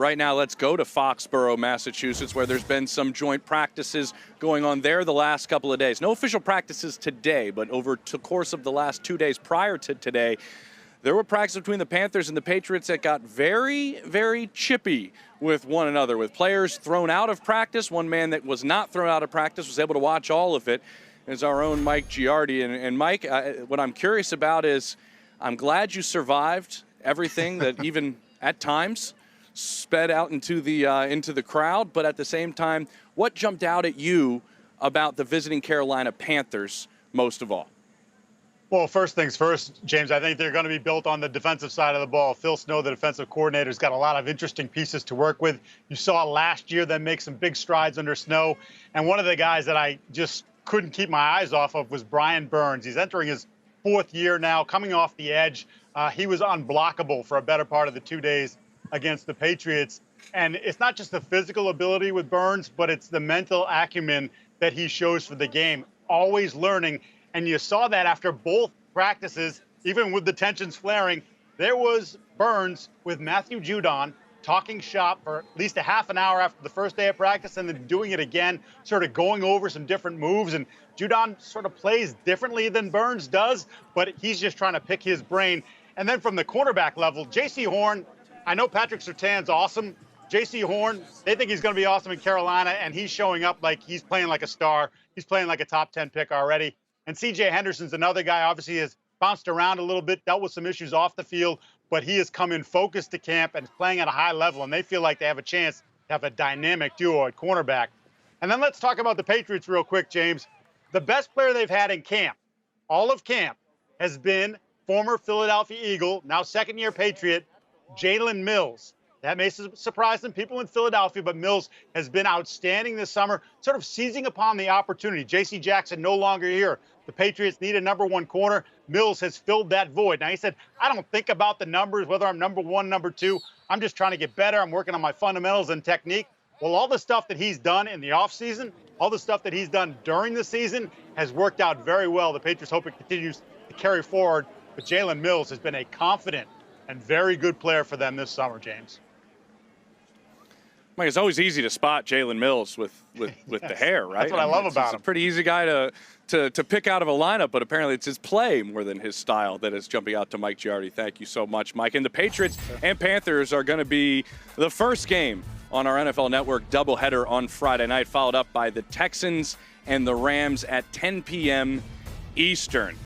Right now, let's go to Foxborough, Massachusetts, where there's been some joint practices going on there the last couple of days. No official practices today, but over the course of the last 2 days prior to today, there were practices between the Panthers and the Patriots that got very, very chippy with one another, with players thrown out of practice. One man that was not thrown out of practice was able to watch all of it, is our own Mike Giardi. And Mike, what I'm curious about is, I'm glad you survived everything that even at times sped out into the crowd, but at the same time, what jumped out at you about the visiting Carolina Panthers most of all? Well, first things first, James, I think they're going to be built on the defensive side of the ball. Phil Snow, the defensive coordinator, has got a lot of interesting pieces to work with. You saw last year them make some big strides under Snow. And one of the guys that I just couldn't keep my eyes off of was Brian Burns. He's entering his 4th year now, coming off the edge. He was unblockable for a better part of the 2 days against the Patriots. And it's not just the physical ability with Burns, but it's the mental acumen that he shows for the game, always learning. And you saw that after both practices, even with the tensions flaring, there was Burns with Matthew Judon talking shop for at least a half an hour after the first day of practice and then doing it again, sort of going over some different moves. And Judon sort of plays differently than Burns does, but he's just trying to pick his brain. And then from the cornerback level, Jaycee Horn, I know Patrick Surtain's awesome. Jaycee Horn, they think he's going to be awesome in Carolina, and he's showing up like he's playing like a star. He's playing like a top 10 pick already. And C.J. Henderson's another guy, obviously has bounced around a little bit, dealt with some issues off the field, but he has come in focused to camp and is playing at a high level, and they feel like they have a chance to have a dynamic duo at cornerback. And then let's talk about the Patriots real quick, James. The best player they've had in camp, all of camp, has been former Philadelphia Eagle, now second-year Patriot, Jalen Mills. That may surprise some people in Philadelphia, but Mills has been outstanding this summer, sort of seizing upon the opportunity. J.C. Jackson no longer here. The Patriots need a number 1 corner. Mills has filled that void. Now, he said, I don't think about the numbers, whether I'm number 1, number 2. I'm just trying to get better. I'm working on my fundamentals and technique. Well, all the stuff that he's done in the offseason, all the stuff that he's done during the season has worked out very well. The Patriots hope it continues to carry forward. But Jalen Mills has been a confident and very good player for them this summer, James. Mike, it's always easy to spot Jalen Mills with Yes. the hair, right? That's what I love about him. He's a pretty easy guy to pick out of a lineup, but apparently it's his play more than his style that is jumping out to Mike Giardi. Thank you so much, Mike. And the Patriots and Panthers are going to be the first game on our NFL Network doubleheader on Friday night, followed up by the Texans and the Rams at 10 p.m. Eastern.